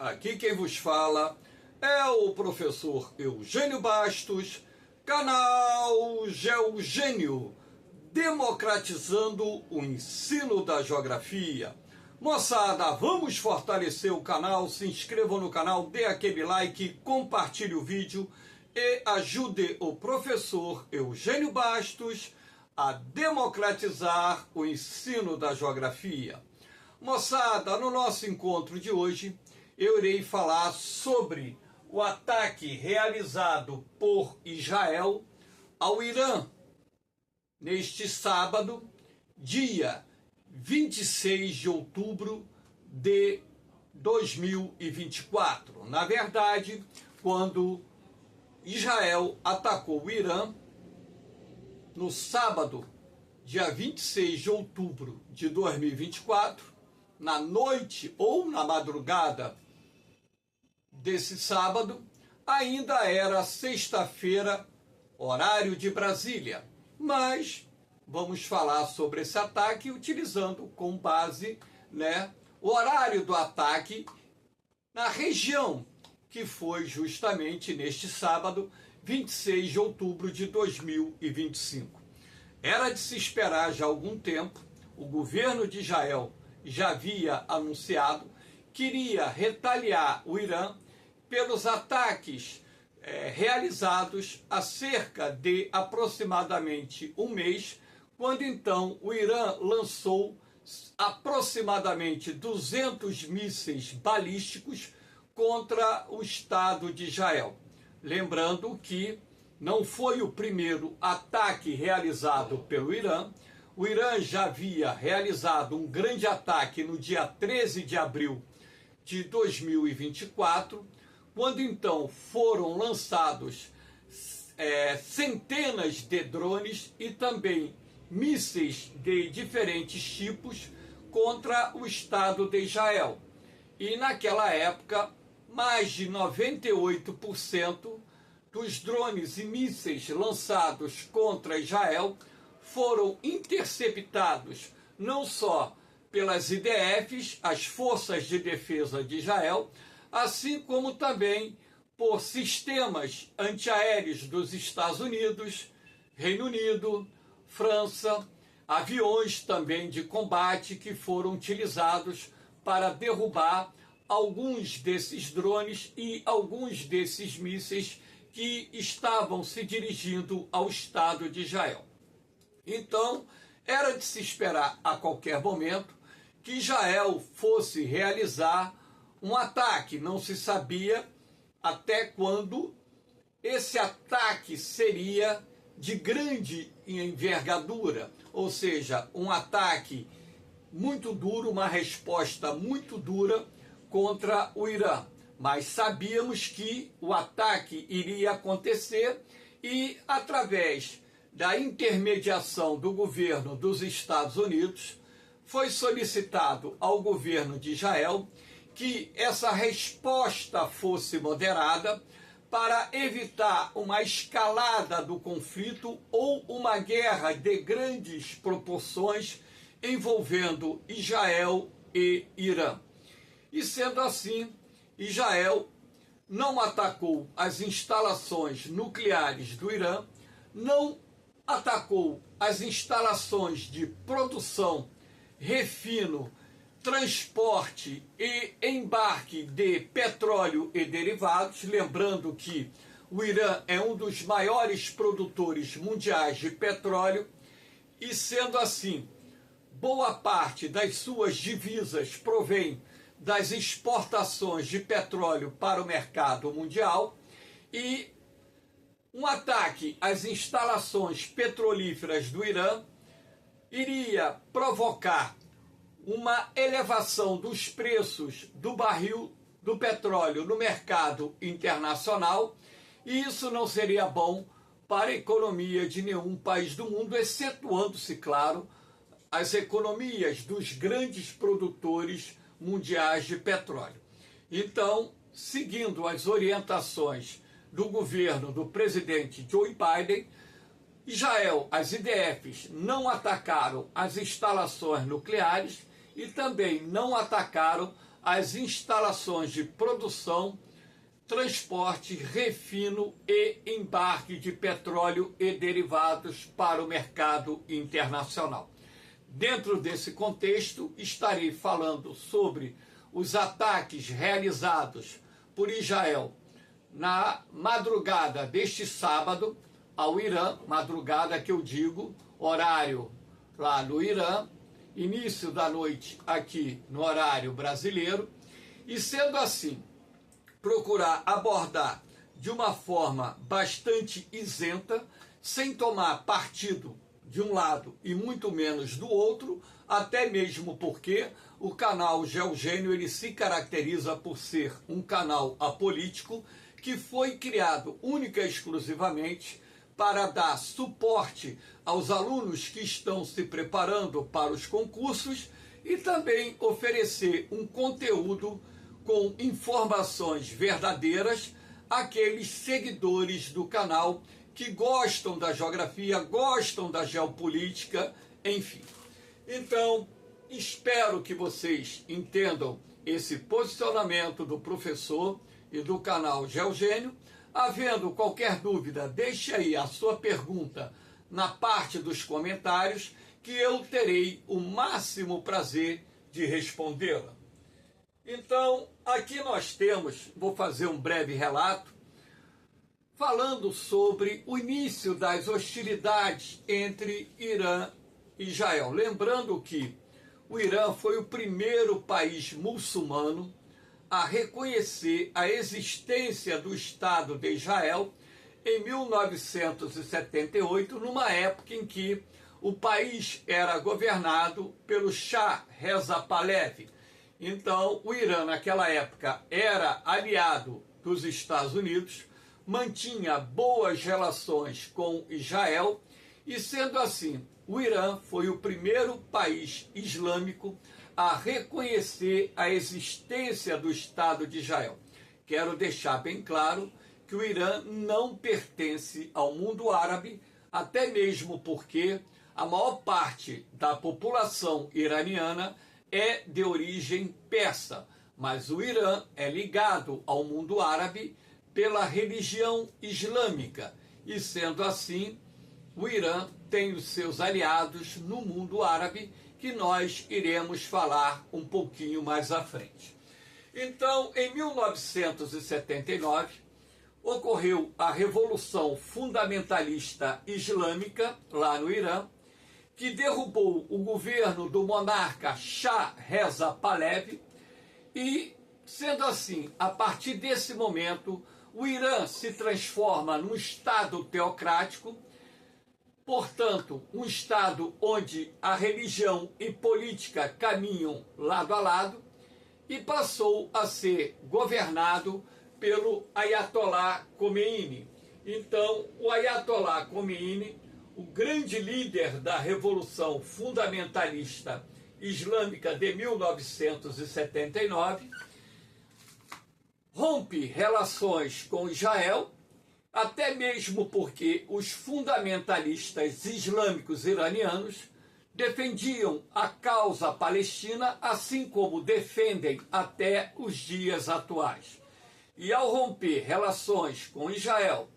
aqui quem vos fala é o professor Eugênio Bastos, canal Geogênio, democratizando o ensino da geografia. Moçada, vamos fortalecer o canal, se inscrevam no canal, dê aquele like, compartilhe o vídeo e ajude o professor Eugênio Bastos a democratizar o ensino da geografia. Moçada, no nosso encontro de hoje, eu irei falar sobre o ataque realizado por Israel ao Irã neste sábado, dia 26 de outubro de 2024. Na verdade, quando Israel atacou o Irã no sábado, dia 26 de outubro de 2024, na noite ou na madrugada desse sábado, ainda era sexta-feira, horário de Brasília. Mas vamos falar sobre esse ataque utilizando como base, o horário do ataque na região, que foi justamente neste sábado, 26 de outubro de 2025. Era de se esperar já há algum tempo, o governo de Israel já havia anunciado que iria retaliar o Irã pelos ataques realizados há cerca de aproximadamente um mês, quando então o Irã lançou aproximadamente 200 mísseis balísticos contra o Estado de Israel. Lembrando que não foi o primeiro ataque realizado pelo Irã. O Irã já havia realizado um grande ataque no dia 13 de abril de 2024, quando então foram lançados centenas de drones e também mísseis de diferentes tipos contra o Estado de Israel. E naquela época, mais de 98% dos drones e mísseis lançados contra Israel foram interceptados não só pelas IDFs, as Forças de Defesa de Israel, assim como também por sistemas antiaéreos dos Estados Unidos, Reino Unido, França, aviões também de combate que foram utilizados para derrubar alguns desses drones e alguns desses mísseis que estavam se dirigindo ao Estado de Israel. Então, era de se esperar a qualquer momento que Israel fosse realizar um ataque. Não se sabia até quando esse ataque seria de grande envergadura, ou seja, um ataque muito duro, uma resposta muito dura contra o Irã. Mas sabíamos que o ataque iria acontecer e, através da intermediação do governo dos Estados Unidos, foi solicitado ao governo de Israel que essa resposta fosse moderada para evitar uma escalada do conflito ou uma guerra de grandes proporções envolvendo Israel e Irã. E sendo assim, Israel não atacou as instalações nucleares do Irã, não atacou as instalações de produção, refino, transporte e embarque de petróleo e derivados. Lembrando que o Irã é um dos maiores produtores mundiais de petróleo e, sendo assim, boa parte das suas divisas provém das exportações de petróleo para o mercado mundial, e um ataque às instalações petrolíferas do Irã iria provocar uma elevação dos preços do barril do petróleo no mercado internacional, e isso não seria bom para a economia de nenhum país do mundo, excetuando-se, claro, as economias dos grandes produtores mundiais de petróleo. Então, seguindo as orientações do governo do presidente Joe Biden, Israel, as IDFs não atacaram as instalações nucleares e também não atacaram as instalações de produção, transporte, refino e embarque de petróleo e derivados para o mercado internacional. Dentro desse contexto, estarei falando sobre os ataques realizados por Israel na madrugada deste sábado ao Irã, madrugada que eu digo, horário lá no Irã, início da noite aqui no horário brasileiro, e sendo assim, procurar abordar de uma forma bastante isenta, sem tomar partido de um lado e muito menos do outro, até mesmo porque o canal Geogênio ele se caracteriza por ser um canal apolítico que foi criado única e exclusivamente para dar suporte aos alunos que estão se preparando para os concursos e também oferecer um conteúdo com informações verdadeiras àqueles seguidores do canal que gostam da geografia, gostam da geopolítica, enfim. Então, espero que vocês entendam esse posicionamento do professor e do canal Geogênio. Havendo qualquer dúvida, deixe aí a sua pergunta na parte dos comentários, que eu terei o máximo prazer de respondê-la. Então, aqui nós temos, vou fazer um breve relato, falando sobre o início das hostilidades entre Irã e Israel. Lembrando que o Irã foi o primeiro país muçulmano a reconhecer a existência do Estado de Israel em 1978, numa época em que o país era governado pelo Shah Reza Pahlavi. Então, o Irã, naquela época, era aliado dos Estados Unidos, mantinha boas relações com Israel e, sendo assim, o Irã foi o primeiro país islâmico a reconhecer a existência do Estado de Israel. Quero deixar bem claro que o Irã não pertence ao mundo árabe, até mesmo porque a maior parte da população iraniana é de origem persa, mas o Irã é ligado ao mundo árabe pela religião islâmica e, sendo assim, o Irã tem os seus aliados no mundo árabe, que nós iremos falar um pouquinho mais à frente. Então, em 1979, ocorreu a Revolução Fundamentalista Islâmica, lá no Irã, que derrubou o governo do monarca Shah Reza Pahlavi e, sendo assim, a partir desse momento, o Irã se transforma num Estado teocrático, portanto, um Estado onde a religião e política caminham lado a lado, e passou a ser governado pelo Ayatollah Khomeini. Então, o Ayatollah Khomeini, o grande líder da Revolução Fundamentalista Islâmica de 1979, rompe relações com Israel, até mesmo porque os fundamentalistas islâmicos iranianos defendiam a causa palestina, assim como defendem até os dias atuais. E ao romper relações com Israel,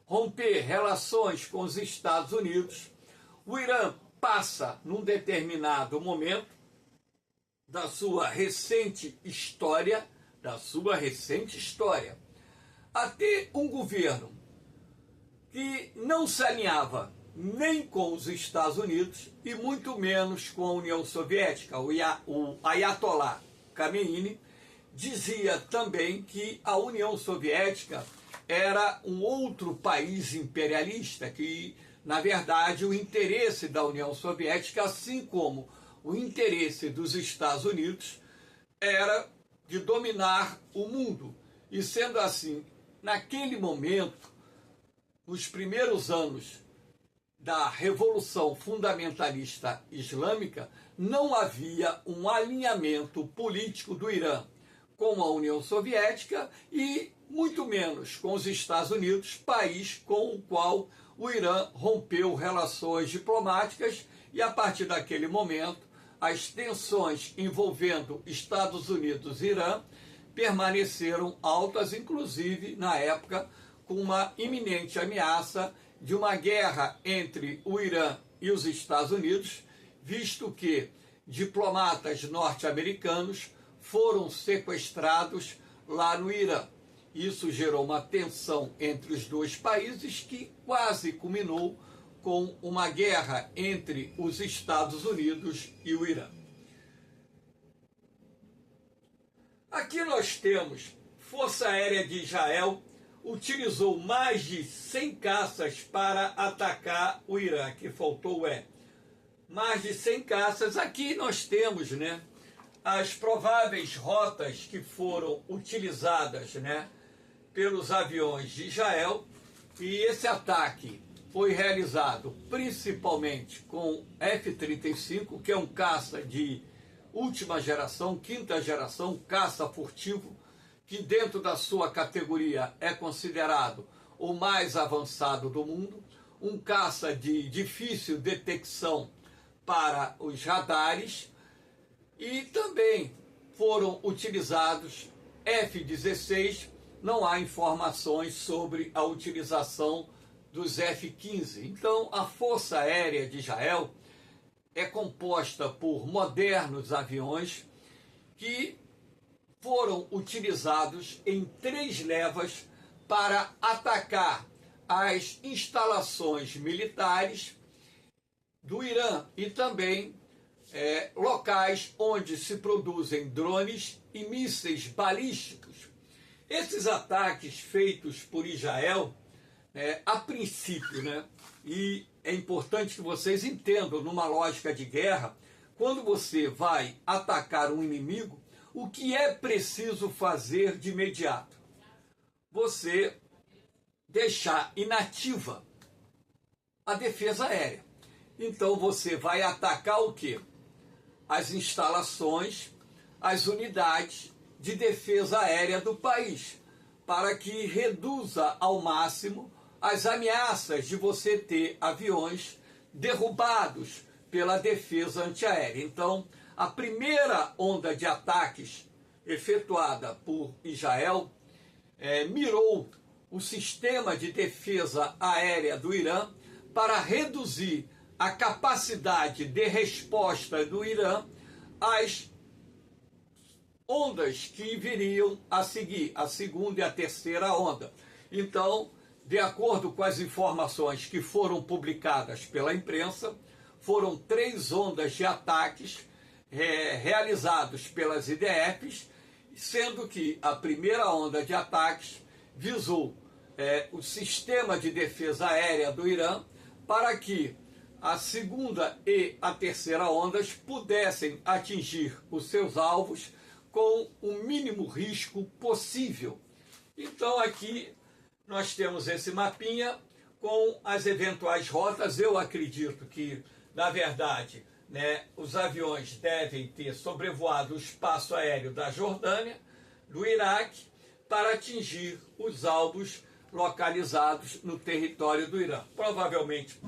romper relações com os Estados Unidos, o Irã passa, num determinado momento da sua recente história, a ter um governo que não se alinhava nem com os Estados Unidos e muito menos com a União Soviética. O Ayatollah Khomeini dizia também que a União Soviética era um outro país imperialista, que, na verdade, o interesse da União Soviética, assim como o interesse dos Estados Unidos, era de dominar o mundo. E, sendo assim, naquele momento, nos primeiros anos da Revolução Fundamentalista Islâmica, não havia um alinhamento político do Irã com a União Soviética e muito menos com os Estados Unidos, país com o qual o Irã rompeu relações diplomáticas, e a partir daquele momento as tensões envolvendo Estados Unidos e Irã permaneceram altas, inclusive na época com uma iminente ameaça de uma guerra entre o Irã e os Estados Unidos, visto que diplomatas norte-americanos foram sequestrados lá no Irã. Isso gerou uma tensão entre os dois países que quase culminou com uma guerra entre os Estados Unidos e o Irã. Aqui nós temos Força Aérea de Israel utilizou mais de 100 caças para atacar o Irã, que faltou mais de 100 caças. Aqui nós temos, as prováveis rotas que foram utilizadas, pelos aviões de Israel, e esse ataque foi realizado principalmente com F-35, que é um caça de última geração, quinta geração, caça furtivo, que dentro da sua categoria é considerado o mais avançado do mundo, um caça de difícil detecção para os radares, e também foram utilizados F-16, não há informações sobre a utilização dos F-15. Então, a Força Aérea de Israel é composta por modernos aviões que foram utilizados em 3 levas para atacar as instalações militares do Irã e também locais onde se produzem drones e mísseis balísticos. Esses ataques feitos por Israel, a princípio, e é importante que vocês entendam, numa lógica de guerra, quando você vai atacar um inimigo, o que é preciso fazer de imediato? Você deixar inativa a defesa aérea. Então você vai atacar o quê? As instalações, as unidades de defesa aérea do país, para que reduza ao máximo as ameaças de você ter aviões derrubados pela defesa antiaérea. Então, a primeira onda de ataques efetuada por Israel mirou o sistema de defesa aérea do Irã para reduzir a capacidade de resposta do Irã às ondas que viriam a seguir, a segunda e a terceira onda. Então, de acordo com as informações que foram publicadas pela imprensa, foram 3 ondas de ataques realizados pelas IDFs, sendo que a primeira onda de ataques visou o sistema de defesa aérea do Irã para que a segunda e a terceira ondas pudessem atingir os seus alvos com o mínimo risco possível. Então aqui nós temos esse mapinha com as eventuais rotas. Eu acredito que, na verdade, os aviões devem ter sobrevoado o espaço aéreo da Jordânia, do Iraque, para atingir os alvos localizados no território do Irã. Provavelmente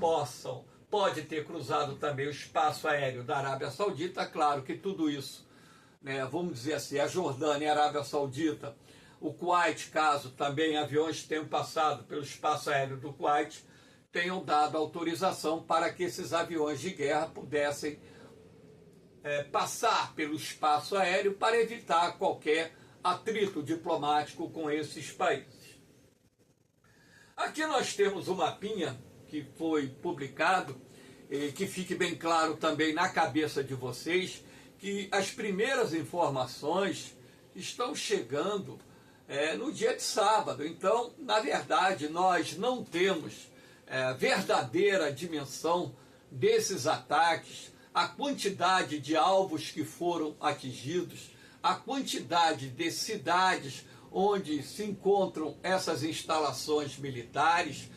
pode ter cruzado também o espaço aéreo da Arábia Saudita. Claro que tudo isso, vamos dizer assim, a Jordânia e a Arábia Saudita, o Kuwait, caso também aviões tenham passado pelo espaço aéreo do Kuwait, tenham dado autorização para que esses aviões de guerra pudessem passar pelo espaço aéreo para evitar qualquer atrito diplomático com esses países. Aqui nós temos um mapinha que foi publicado, que fique bem claro também na cabeça de vocês, que as primeiras informações estão chegando no dia de sábado. Então, na verdade, nós não temos verdadeira dimensão desses ataques, a quantidade de alvos que foram atingidos, a quantidade de cidades onde se encontram essas instalações militares,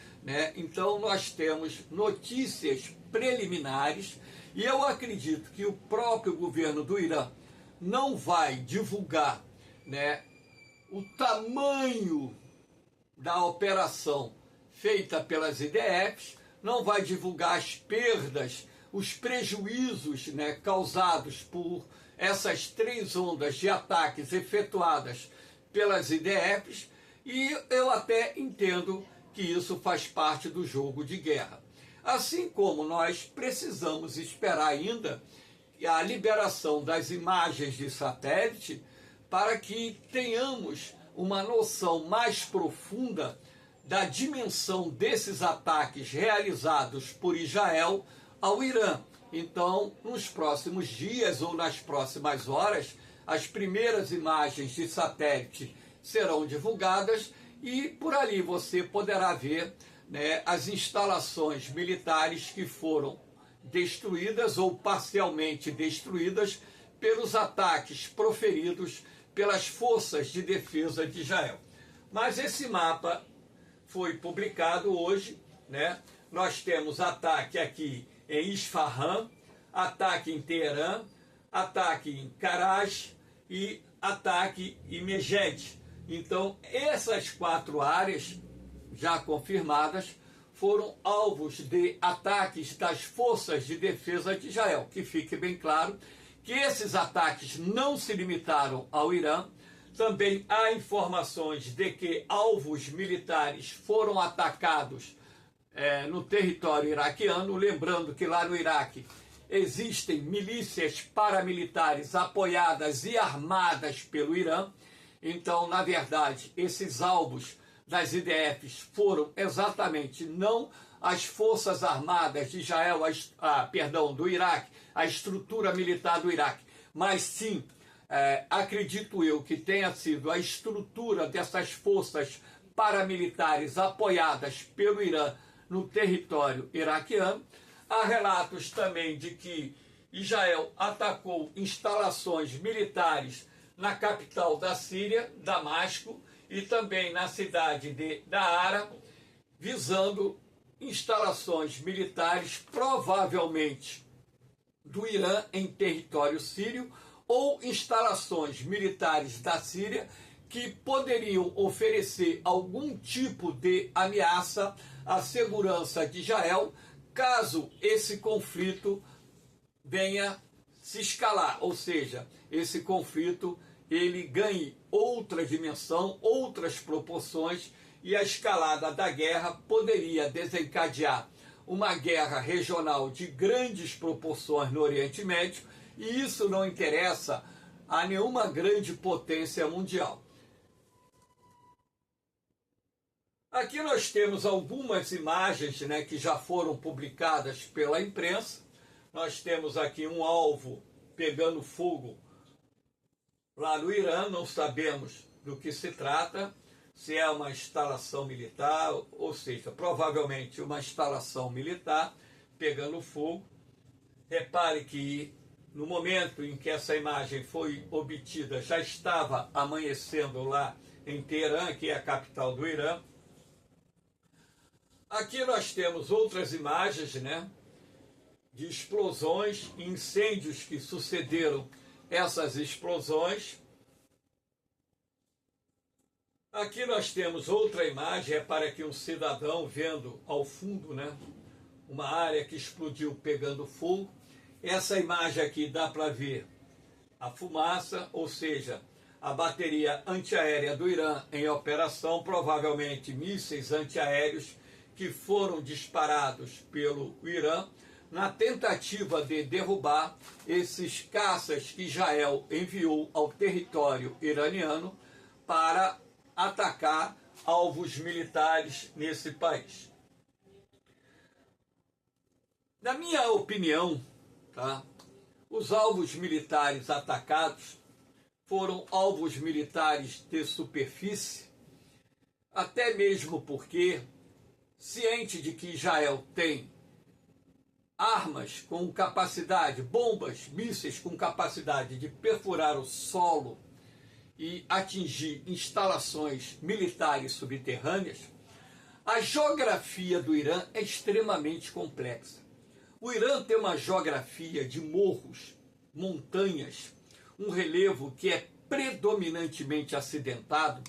Então nós temos notícias preliminares e eu acredito que o próprio governo do Irã não vai divulgar, o tamanho da operação feita pelas IDFs, não vai divulgar as perdas os prejuízos, né, causados por essas 3 ondas de ataques efetuadas pelas IDFs, e eu até entendo que isso faz parte do jogo de guerra. Assim como nós precisamos esperar ainda a liberação das imagens de satélite para que tenhamos uma noção mais profunda da dimensão desses ataques realizados por Israel ao Irã. Então, nos próximos dias ou nas próximas horas, as primeiras imagens de satélite serão divulgadas e por ali você poderá ver, né, as instalações militares que foram destruídas ou parcialmente destruídas pelos ataques proferidos pelas forças de defesa de Israel. Mas esse mapa foi publicado hoje, né? Nós temos ataque aqui em Isfahan, ataque em Teherã, ataque em Karaj e ataque em Meged. Então, essas 4 áreas já confirmadas foram alvos de ataques das forças de defesa de Israel. Que fique bem claro que esses ataques não se limitaram ao Irã. Também há informações de que alvos militares foram atacados no território iraquiano. Lembrando que lá no Iraque existem milícias paramilitares apoiadas e armadas pelo Irã. Então, na verdade, esses alvos das IDFs foram exatamente não as forças armadas de Israel, do Iraque, a estrutura militar do Iraque, mas sim, acredito eu que tenha sido a estrutura dessas forças paramilitares apoiadas pelo Irã no território iraquiano. Há relatos também de que Israel atacou instalações militares na capital da Síria, Damasco, e também na cidade de Daara, visando instalações militares, provavelmente do Irã em território sírio, ou instalações militares da Síria que poderiam oferecer algum tipo de ameaça à segurança de Israel, caso esse conflito venha se escalar, ou seja, esse conflito ele ganhe outra dimensão, outras proporções, e a escalada da guerra poderia desencadear uma guerra regional de grandes proporções no Oriente Médio, e isso não interessa a nenhuma grande potência mundial. Aqui nós temos algumas imagens, né, que já foram publicadas pela imprensa. Nós temos aqui um alvo pegando fogo lá no Irã, não sabemos do que se trata, se é uma instalação militar, ou seja, provavelmente uma instalação militar pegando fogo. Repare que no momento em que essa imagem foi obtida, já estava amanhecendo lá em Teherã, que é a capital do Irã. Aqui nós temos outras imagens, né, de explosões e incêndios que sucederam essas explosões. Aqui nós temos outra imagem, é para que um cidadão vendo ao fundo, né, uma área que explodiu pegando fogo. Essa imagem aqui dá para ver a fumaça, ou seja, a bateria antiaérea do Irã em operação, provavelmente mísseis antiaéreos que foram disparados pelo Irã na tentativa de derrubar esses caças que Israel enviou ao território iraniano para atacar alvos militares nesse país. Na minha opinião, tá, os alvos militares atacados foram alvos militares de superfície, até mesmo porque, ciente de que Israel tem armas com capacidade, bombas, mísseis com capacidade de perfurar o solo e atingir instalações militares subterrâneas, a geografia do Irã é extremamente complexa. O Irã tem uma geografia de morros, montanhas, um relevo que é predominantemente acidentado,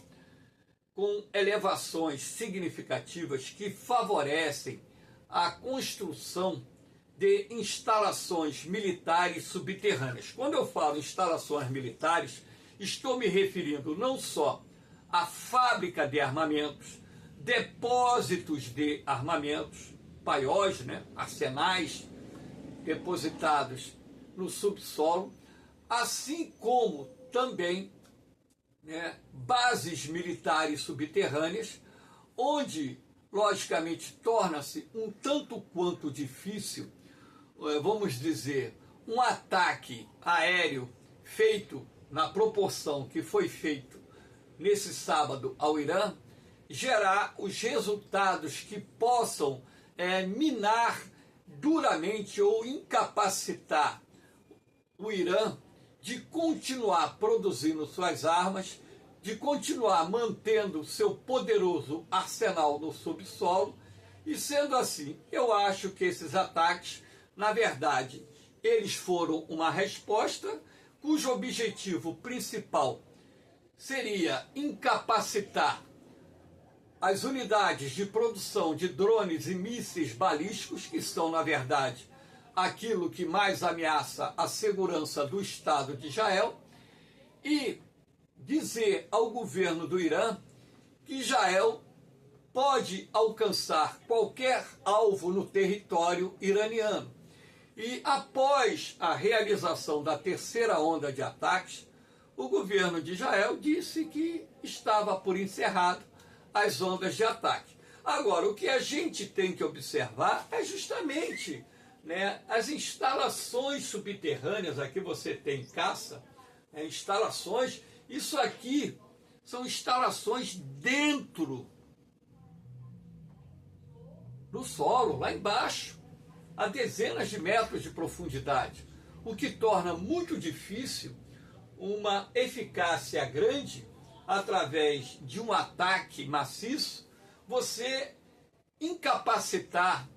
com elevações significativas que favorecem a construção de instalações militares subterrâneas. Quando eu falo instalações militares, estou me referindo não só à fábrica de armamentos, depósitos de armamentos, paióis, né, arsenais depositados no subsolo, assim como também, né, bases militares subterrâneas, onde, logicamente, torna-se um tanto quanto difícil, vamos dizer, um ataque aéreo feito na proporção que foi feito nesse sábado ao Irã, gerar os resultados que possam minar duramente ou incapacitar o Irã de continuar produzindo suas armas, de continuar mantendo seu poderoso arsenal no subsolo, e sendo assim, eu acho que esses ataques, na verdade, eles foram uma resposta cujo objetivo principal seria incapacitar as unidades de produção de drones e mísseis balísticos, que são, na verdade, aquilo que mais ameaça a segurança do Estado de Israel, e dizer ao governo do Irã que Israel pode alcançar qualquer alvo no território iraniano. E após a realização da terceira onda de ataques, o governo de Israel disse que estava por encerrado as ondas de ataque. Agora, o que a gente tem que observar é justamente, né, as instalações subterrâneas. Aqui você tem caça, instalações, isso aqui são instalações dentro do solo, lá embaixo, a dezenas de metros de profundidade, o que torna muito difícil uma eficácia grande através de um ataque maciço, você incapacitar,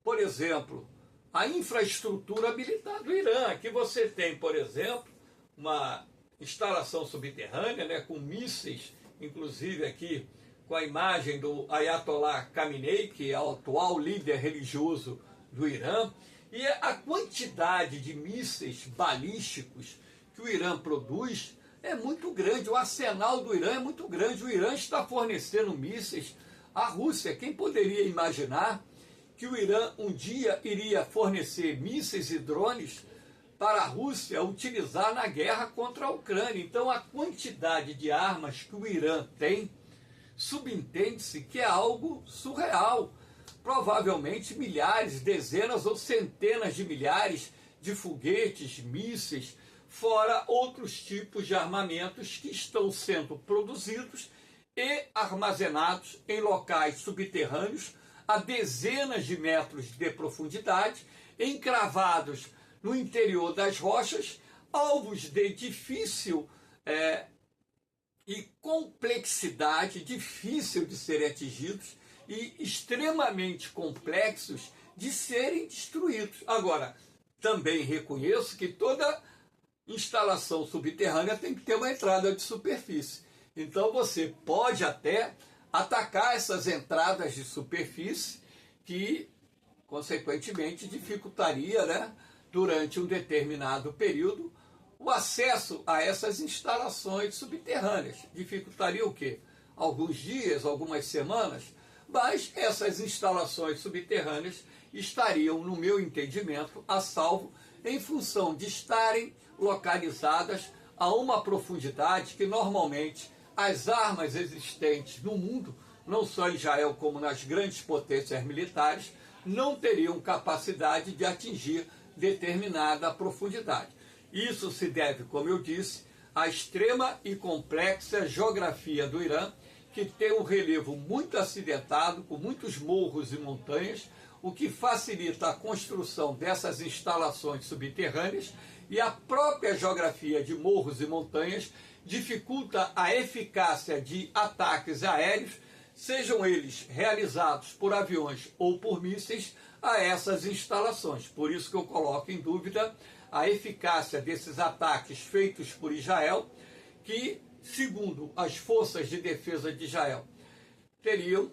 por exemplo, a infraestrutura militar do Irã. Aqui você tem, por exemplo, uma instalação subterrânea, né, com mísseis, inclusive aqui com a imagem do Ayatollah Khamenei, que é o atual líder religioso do Irã, e a quantidade de mísseis balísticos que o Irã produz é muito grande, o arsenal do Irã é muito grande, o Irã está fornecendo mísseis à Rússia. Quem poderia imaginar que o Irã um dia iria fornecer mísseis e drones para a Rússia utilizar na guerra contra a Ucrânia? Então a quantidade de armas que o Irã tem, subentende-se que é algo surreal. Provavelmente milhares, dezenas ou centenas de milhares de foguetes, mísseis, fora outros tipos de armamentos que estão sendo produzidos e armazenados em locais subterrâneos a dezenas de metros de profundidade, encravados no interior das rochas, alvos de difícil e complexidade, difícil de serem atingidos e extremamente complexos de serem destruídos. Agora, também reconheço que toda instalação subterrânea tem que ter uma entrada de superfície. Então você pode até atacar essas entradas de superfície, que consequentemente dificultaria, né, durante um determinado período o acesso a essas instalações subterrâneas. Dificultaria o quê? Alguns dias, algumas semanas, mas essas instalações subterrâneas estariam, no meu entendimento, a salvo em função de estarem localizadas a uma profundidade que normalmente as armas existentes no mundo, não só em Israel como nas grandes potências militares, não teriam capacidade de atingir determinada profundidade. Isso se deve, como eu disse, à extrema e complexa geografia do Irã, que tem um relevo muito acidentado, com muitos morros e montanhas, o que facilita a construção dessas instalações subterrâneas, e a própria geografia de morros e montanhas dificulta a eficácia de ataques aéreos, sejam eles realizados por aviões ou por mísseis, a essas instalações. Por isso que eu coloco em dúvida a eficácia desses ataques feitos por Israel, que, segundo as forças de defesa de Israel, teriam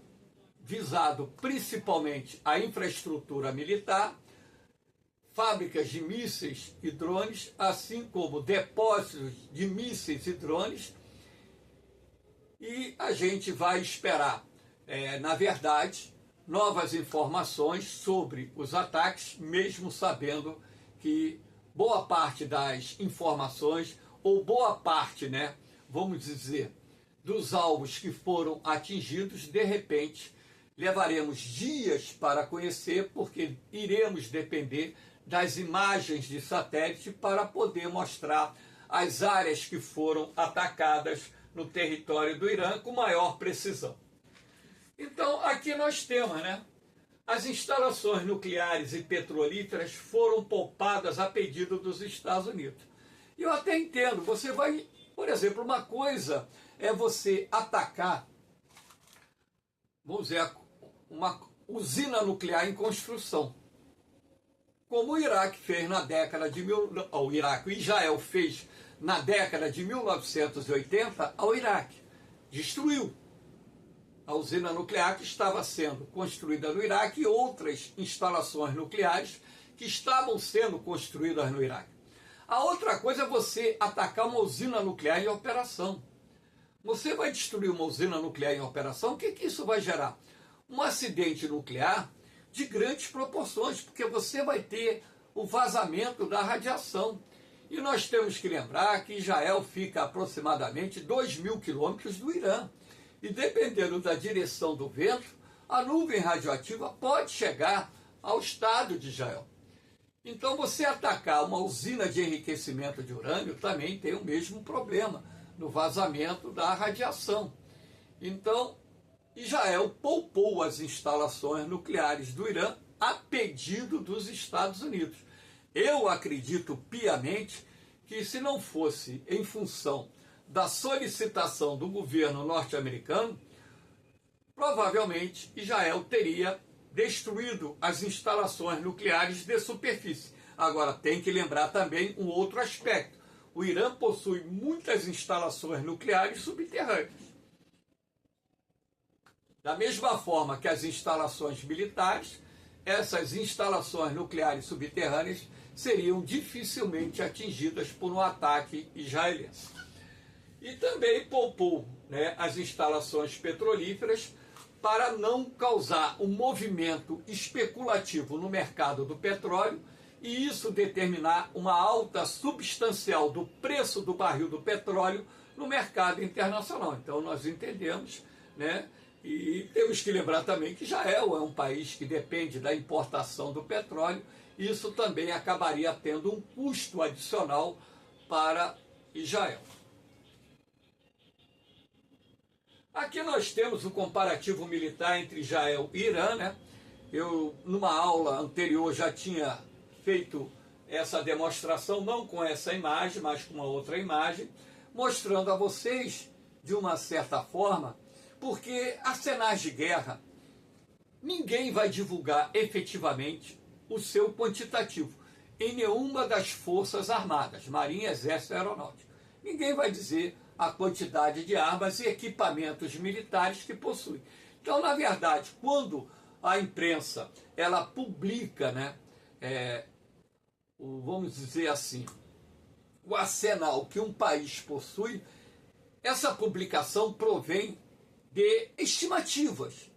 visado principalmente a infraestrutura militar, fábricas de mísseis e drones, assim como depósitos de mísseis e drones, e a gente vai esperar, na verdade, novas informações sobre os ataques, mesmo sabendo que boa parte das informações, ou boa parte, né, vamos dizer, dos alvos que foram atingidos, de repente, levaremos dias para conhecer, porque iremos depender das imagens de satélite para poder mostrar as áreas que foram atacadas no território do Irã com maior precisão. Então, aqui nós temos, né? As instalações nucleares e petrolíferas foram poupadas a pedido dos Estados Unidos. E eu até entendo, você vai, por exemplo, uma coisa é você atacar, vamos dizer, uma usina nuclear em construção, como o Iraque fez na década de o Israel fez na década de 1980 ao Iraque. Destruiu a usina nuclear que estava sendo construída no Iraque e outras instalações nucleares que estavam sendo construídas no Iraque. A outra coisa é você atacar uma usina nuclear em operação. Você vai destruir uma usina nuclear em operação, o que isso vai gerar? Um acidente nuclear de grandes proporções, porque você vai ter o vazamento da radiação. E nós temos que lembrar que Israel fica a aproximadamente 2.000 quilômetros do Irã. E dependendo da direção do vento, a nuvem radioativa pode chegar ao estado de Israel. Então você atacar uma usina de enriquecimento de urânio também tem o mesmo problema no vazamento da radiação. Então, Israel poupou as instalações nucleares do Irã a pedido dos Estados Unidos. Eu acredito piamente que, se não fosse em função da solicitação do governo norte-americano, provavelmente Israel teria destruído as instalações nucleares de superfície. Agora, tem que lembrar também um outro aspecto. O Irã possui muitas instalações nucleares subterrâneas. Da mesma forma que as instalações militares, essas instalações nucleares subterrâneas seriam dificilmente atingidas por um ataque israelense. E também poupou, né, as instalações petrolíferas para não causar um movimento especulativo no mercado do petróleo e isso determinar uma alta substancial do preço do barril do petróleo no mercado internacional. Então nós entendemos, né, e temos que lembrar também que Israel é um país que depende da importação do petróleo, e isso também acabaria tendo um custo adicional para Israel. Aqui nós temos o comparativo militar entre Israel e Irã, né? Eu, numa aula anterior, já tinha feito essa demonstração, não com essa imagem, mas com uma outra imagem, mostrando a vocês, de uma certa forma, porque arsenais de guerra, ninguém vai divulgar efetivamente o seu quantitativo em nenhuma das forças armadas, Marinha, Exército e Aeronáutica. Ninguém vai dizer a quantidade de armas e equipamentos militares que possui. Então, na verdade, quando a imprensa ela publica, né, vamos dizer assim, o arsenal que um país possui, essa publicação provém de estimativas.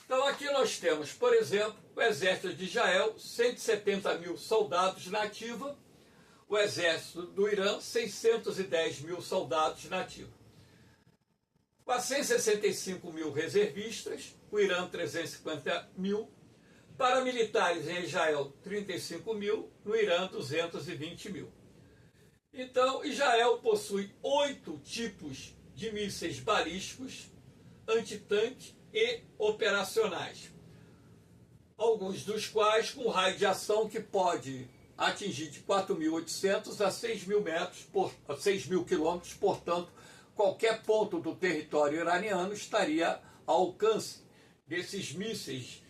Então aqui nós temos, por exemplo, o exército de Israel, 170 mil soldados na ativa, o exército do Irã, 610 mil soldados na ativa. 465 mil reservistas, o Irã 350 mil, paramilitares em Israel 35 mil, no Irã 220 mil. Então Israel possui 8 tipos de mísseis balísticos, antitanque e operacionais. Alguns dos quais com raio de ação que pode atingir de 4.800 a 6.000 quilômetros, portanto, qualquer ponto do território iraniano estaria ao alcance desses mísseis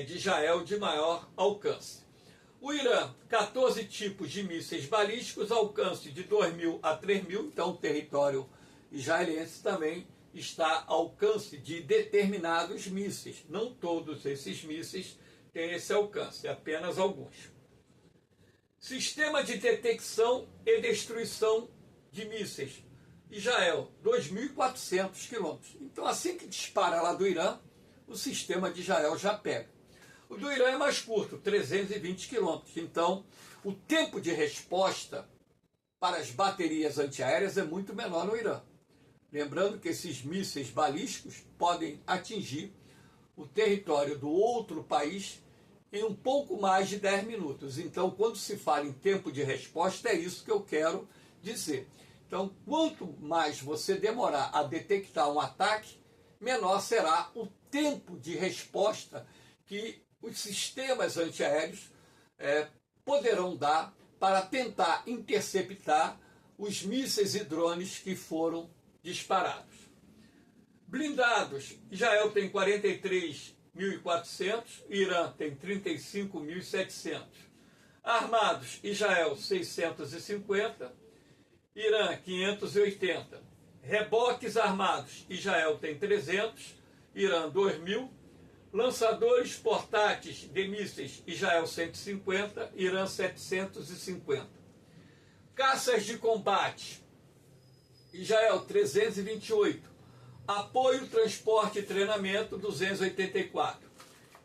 de Israel de maior alcance. O Irã, 14 tipos de mísseis balísticos, alcance de 2.000 a 3.000, então o território israelense também está ao alcance de determinados mísseis. Não todos esses mísseis têm esse alcance, apenas alguns. Sistema de detecção e destruição de mísseis. Israel, 2.400 quilômetros. Então, assim que dispara lá do Irã, o sistema de Israel já pega. O do Irã é mais curto, 320 quilômetros. Então, o tempo de resposta para as baterias antiaéreas é muito menor no Irã. Lembrando que esses mísseis balísticos podem atingir o território do outro país em um pouco mais de 10 minutos. Então, quando se fala em tempo de resposta, é isso que eu quero dizer. Então, quanto mais você demorar a detectar um ataque, menor será o tempo de resposta que os sistemas antiaéreos poderão dar para tentar interceptar os mísseis e drones que foram disparados. Blindados, Israel tem 43.400, Irã tem 35.700. Armados, Israel 650, Irã 580. Reboques armados, Israel tem 300, Irã 2.000. Lançadores portáteis de mísseis, Israel 150, Irã 750. Caças de combate, Israel 328. Apoio, transporte e treinamento, 284.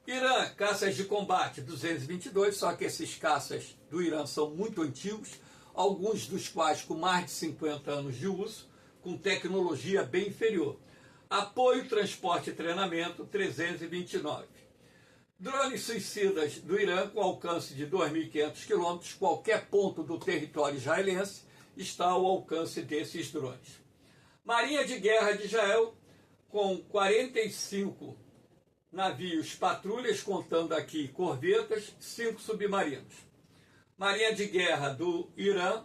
Irã, caças de combate, 222, só que esses caças do Irã são muito antigos, alguns dos quais com mais de 50 anos de uso, com tecnologia bem inferior. Apoio, transporte e treinamento, 329. Drones suicidas do Irã com alcance de 2.500 quilômetros, qualquer ponto do território israelense está ao alcance desses drones. Marinha de Guerra de Israel, com 45 navios patrulhas, contando aqui corvetas, 5 submarinos. Marinha de Guerra do Irã,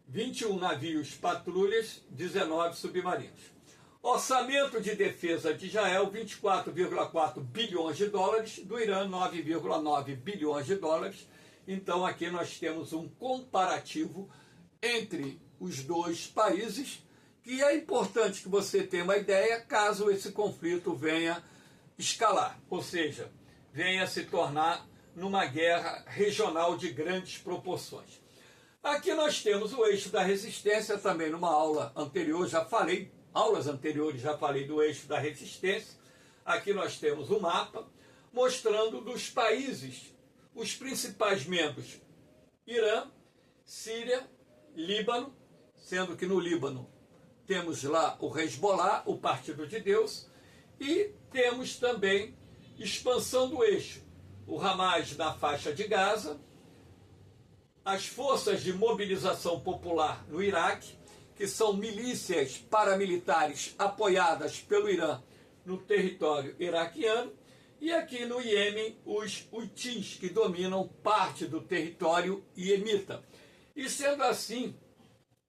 21 navios patrulhas, 19 submarinos. Orçamento de defesa de Israel, 24,4 bilhões de dólares, do Irã, 9,9 bilhões de dólares. Então, aqui nós temos um comparativo entre os dois países, que é importante que você tenha uma ideia caso esse conflito venha escalar, ou seja, venha se tornar numa guerra regional de grandes proporções. Aqui nós temos o eixo da resistência, também numa aula anterior, aulas anteriores já falei do eixo da resistência. Aqui nós temos o mapa mostrando dos países, os principais membros: Irã, Síria, Líbano, sendo que no Líbano temos lá o Hezbollah, o Partido de Deus, e temos também expansão do eixo, o Hamas na faixa de Gaza, as forças de mobilização popular no Iraque, que são milícias paramilitares apoiadas pelo Irã no território iraquiano, e aqui no Iêmen os Houthis, que dominam parte do território iemita. E sendo assim,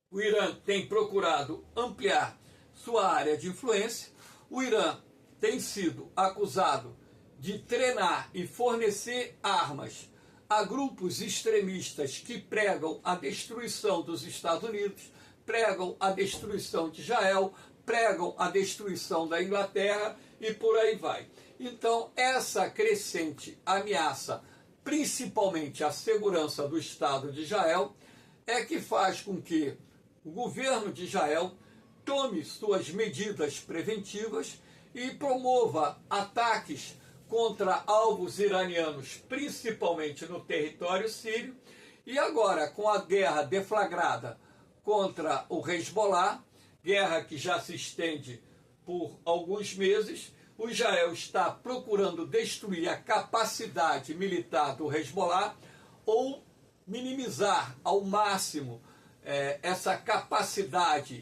o Irã tem procurado ampliar sua área de influência. O Irã tem sido acusado de treinar e fornecer armas a grupos extremistas que pregam a destruição dos Estados Unidos, pregam a destruição de Israel, pregam a destruição da Inglaterra e por aí vai. Então, essa crescente ameaça, principalmente à segurança do Estado de Israel, é que faz com que o governo de Israel tome suas medidas preventivas e promova ataques contra alvos iranianos, principalmente no território sírio, e agora com a guerra deflagrada contra o Hezbollah, guerra que já se estende por alguns meses, o Israel está procurando destruir a capacidade militar do Hezbollah ou minimizar ao máximo essa capacidade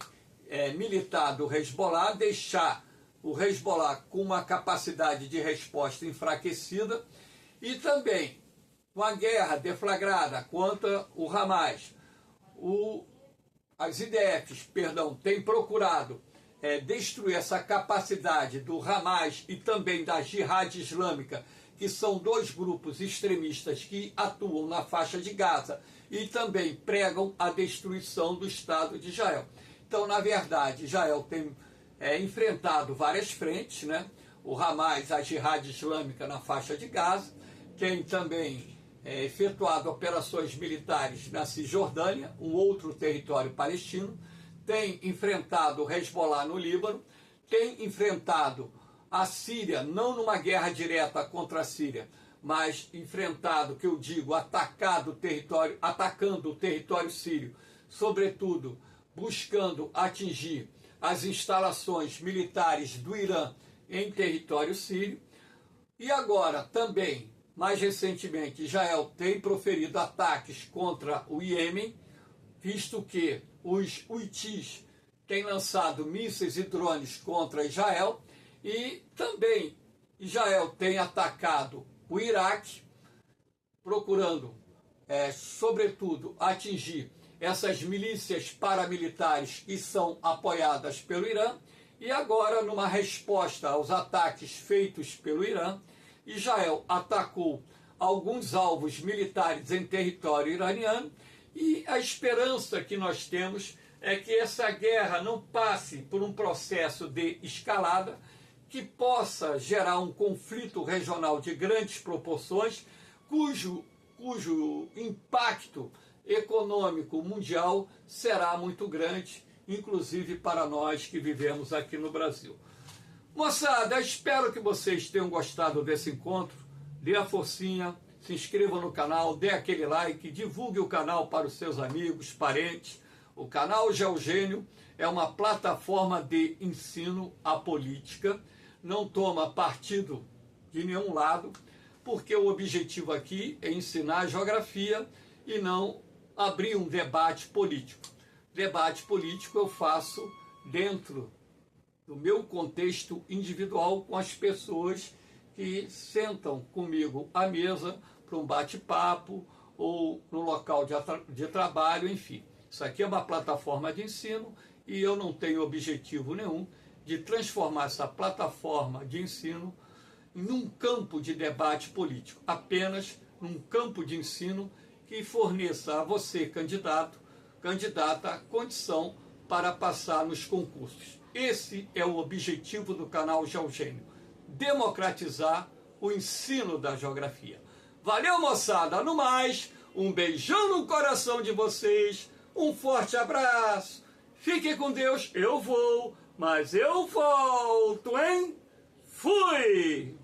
militar do Hezbollah, deixar o Hezbollah com uma capacidade de resposta enfraquecida, e também com a guerra deflagrada contra o Hamas. As IDFs, têm procurado destruir essa capacidade do Hamas e também da Jihad Islâmica, que são dois grupos extremistas que atuam na faixa de Gaza e também pregam a destruição do Estado de Israel. Então, na verdade, Israel tem enfrentado várias frentes, né? O Hamas, a Jihad Islâmica na faixa de Gaza, tem também efetuado operações militares na Cisjordânia, um outro território palestino, tem enfrentado o Hezbollah no Líbano, tem enfrentado a Síria, não numa guerra direta contra a Síria, mas enfrentado, que eu digo, atacando o território sírio, sobretudo buscando atingir as instalações militares do Irã em território sírio. E agora também, mais recentemente, Israel tem proferido ataques contra o Iêmen, visto que os huitis têm lançado mísseis e drones contra Israel, e também Israel tem atacado o Iraque, procurando, sobretudo, atingir essas milícias paramilitares que são apoiadas pelo Irã. E agora, numa resposta aos ataques feitos pelo Irã, Israel atacou alguns alvos militares em território iraniano, e a esperança que nós temos é que essa guerra não passe por um processo de escalada que possa gerar um conflito regional de grandes proporções, cujo impacto econômico mundial será muito grande, inclusive para nós que vivemos aqui no Brasil. Moçada, espero que vocês tenham gostado desse encontro. Dê a forcinha, se inscreva no canal, dê aquele like, divulgue o canal para os seus amigos, parentes. O canal Geogênio é uma plataforma de ensino à política, não toma partido de nenhum lado, porque o objetivo aqui é ensinar geografia e não abrir um debate político. Debate político eu faço dentro do meu contexto individual, com as pessoas que sentam comigo à mesa para um bate-papo ou no local de trabalho, enfim. Isso aqui é uma plataforma de ensino e eu não tenho objetivo nenhum de transformar essa plataforma de ensino em um campo de debate político, apenas num campo de ensino que forneça a você, candidata, a condição para passar nos concursos. Esse é o objetivo do canal Geogênio, democratizar o ensino da geografia. Valeu, moçada, no mais, um beijão no coração de vocês, um forte abraço, fiquem com Deus, eu vou, mas eu volto, hein? Fui!